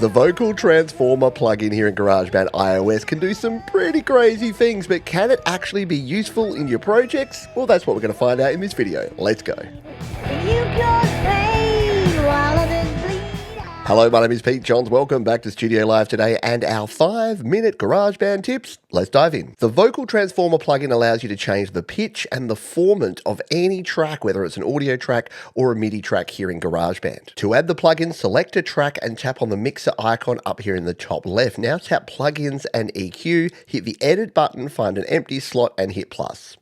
The Vocal Transformer plugin here in GarageBand iOS can do some pretty crazy things, but can it actually be useful in your projects? Well, that's what we're going to find out in this video. Let's go. Hello, my name is Pete Johns. Welcome back to Studio Live today and our 5-minute GarageBand tips. Let's dive in. The Vocal Transformer plugin allows you to change the pitch and the formant of any track, whether it's an audio track or a MIDI track here in GarageBand. To add the plugin, select a track and tap on the mixer icon up here in the top left. Now tap Plugins and EQ, hit the Edit button, find an empty slot and hit plus.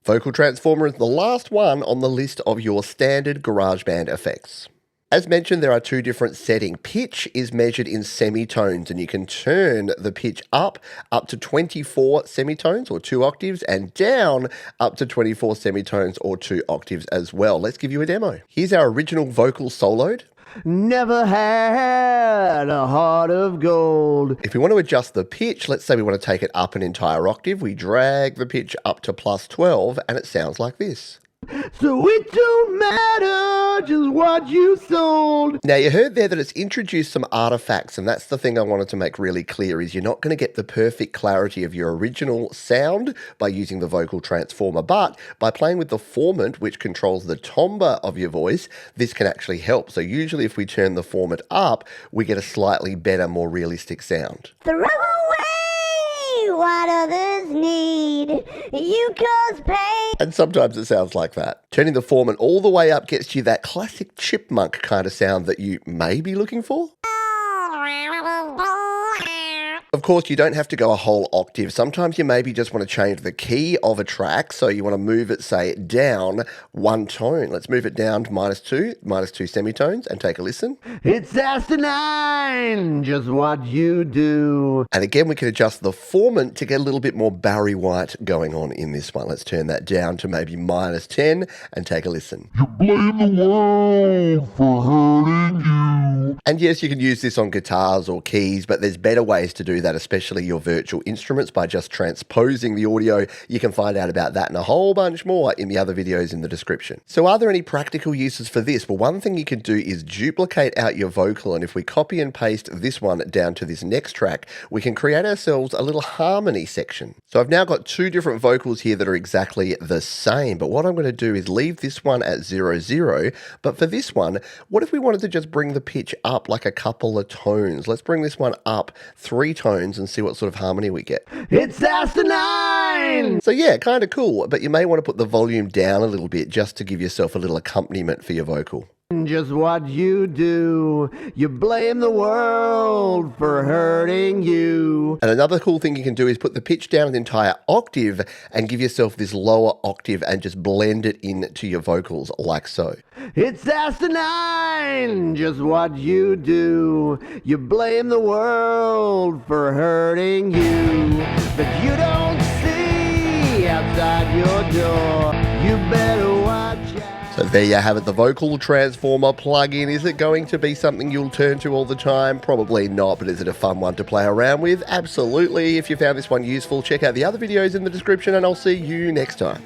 Vocal Transformer is the last one on the list of your standard GarageBand effects. As mentioned, there are two different settings. Pitch is measured in semitones, and you can turn the pitch up to 24 semitones or 2 octaves, and down up to 24 semitones or 2 octaves as well. Let's give you a demo. Here's our original vocal soloed. Never had a heart of gold. If we want to adjust the pitch, let's say we want to take it up an entire octave, we drag the pitch up to plus 12, and it sounds like this. So it don't matter just what you sold. Now you heard there that it's introduced some artifacts, and that's the thing I wanted to make really clear is you're not going to get the perfect clarity of your original sound by using the Vocal Transformer, but by playing with the Formant, which controls the timbre of your voice, this can actually help. So usually if we turn the Formant up, we get a slightly better, more realistic sound. Throw away what others need. You cause pain. And sometimes it sounds like that. Turning the Formant all the way up gets you that classic chipmunk kind of sound that you may be looking for. Of course, you don't have to go a whole octave. Sometimes you maybe just want to change the key of a track, so you want to move it, say, down 1 tone. Let's move it down to minus 2 semitones, and take a listen. It's asinine, just what you do. And again, we can adjust the formant to get a little bit more Barry White going on in this one. Let's turn that down to maybe minus 10 and take a listen. You blame the world for hurting you. And yes, you can use this on guitars or keys, but there's better ways to do that, especially your virtual instruments, by just transposing the audio. You can find out about that and a whole bunch more in the other videos in the description. So are there any practical uses for this? Well, one thing you can do is duplicate out your vocal, and if we copy and paste this one down to this next track, we can create ourselves a little harmony section. So I've now got 2 different vocals here that are exactly the same, but what I'm going to do is leave this one at 0, 0, but for this one, what if we wanted to just bring the pitch up like a couple of tones? Let's bring this one up 3 tones and see what sort of harmony we get. It's asinine! So yeah, kind of cool, but you may want to put the volume down a little bit just to give yourself a little accompaniment for your vocal. Just what you do. You blame the world for hurting you. And another cool thing you can do is put the pitch down an entire octave and give yourself this lower octave and just blend it into your vocals like so. It's asinine, just what you do. You blame the world for hurting you, but you don't see outside your door. You better watch out. So there you have it, the Vocal Transformer plugin. Is it going to be something you'll turn to all the time? Probably not, but is it a fun one to play around with? Absolutely. If you found this one useful, check out the other videos in the description, and I'll see you next time.